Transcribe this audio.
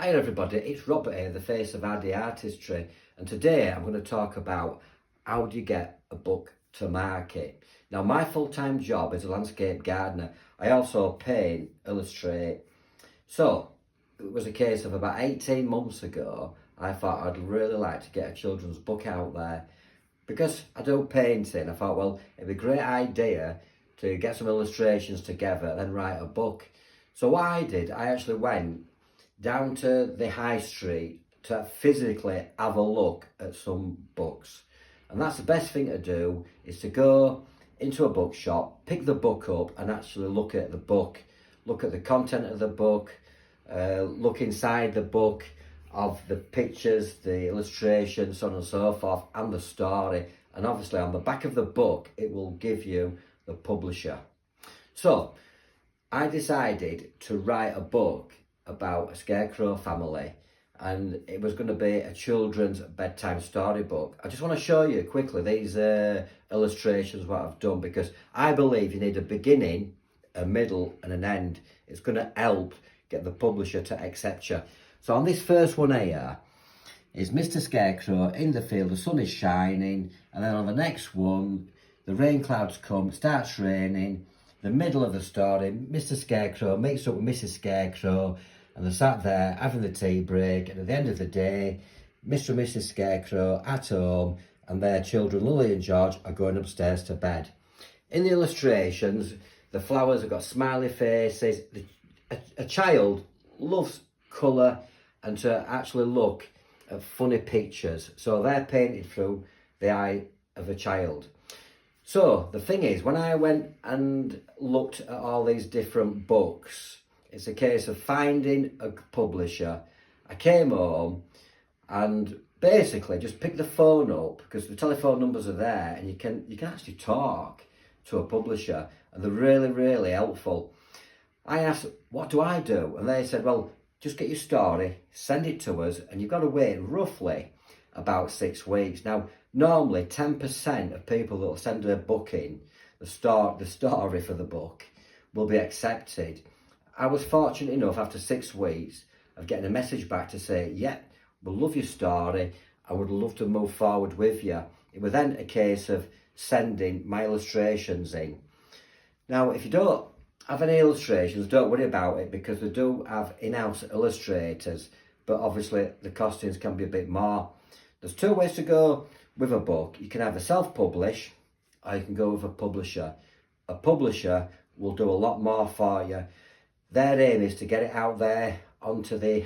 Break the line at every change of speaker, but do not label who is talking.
Hi everybody, it's Robert here, the face of RD Artistry, and today I'm going to talk about how do you get a book to market. Now, my full-time job is a landscape gardener. I also paint, illustrate. So it was a case of about 18 months ago, I thought I'd really like to get a children's book out there. Because I do painting, I thought, well, it'd be a great idea to get some illustrations together and then write a book. So what I did, I actually went down to the high street to physically have a look at some books. And that's the best thing to do, is to go into a bookshop, pick the book up and actually look at the book, look at the content of the book, look inside the book of the pictures, the illustrations, so on and so forth, and the story. And obviously on the back of the book, it will give you the publisher. So I decided to write a book about a scarecrow family, and it was going to be a children's bedtime storybook. I just want to show you quickly these illustrations, what I've done, because I believe you need a beginning, a middle and an end. It's going to help get the publisher to accept you. So on this first one here is Mr. Scarecrow in the field, the sun is shining, and then on the next one the rain clouds come, it starts raining. The middle of the story, Mr. Scarecrow meets up with Mrs. Scarecrow, and they're sat there having the tea break, and at the end of the day, Mr. and Mrs Scarecrow at home, and their children, Lilly and George, are going upstairs to bed. In the illustrations, the flowers have got smiley faces. A child loves colour and to actually look at funny pictures, so they're painted through the eye of a child. So the thing is, when I went and looked at all these different books, it's a case of finding a publisher. I came home and basically just picked the phone up, because the telephone numbers are there, and you can actually talk to a publisher, and they're really, really helpful. I asked, what do I do? And they said, well, just get your story, send it to us, and you've got to wait roughly about 6 weeks. Now, normally 10% of people that will send a book in, the story for the book, will be accepted. I was fortunate enough, after 6 weeks, of getting a message back to say, yeah, we love your story, I would love to move forward with you. It was then a case of sending my illustrations in. Now, if you don't have any illustrations, don't worry about it, because they do have in-house illustrators, but obviously the costings can be a bit more. There's 2 ways to go with a book. You can either self-publish, or you can go with a publisher. A publisher will do a lot more for you. Their aim is to get it out there onto the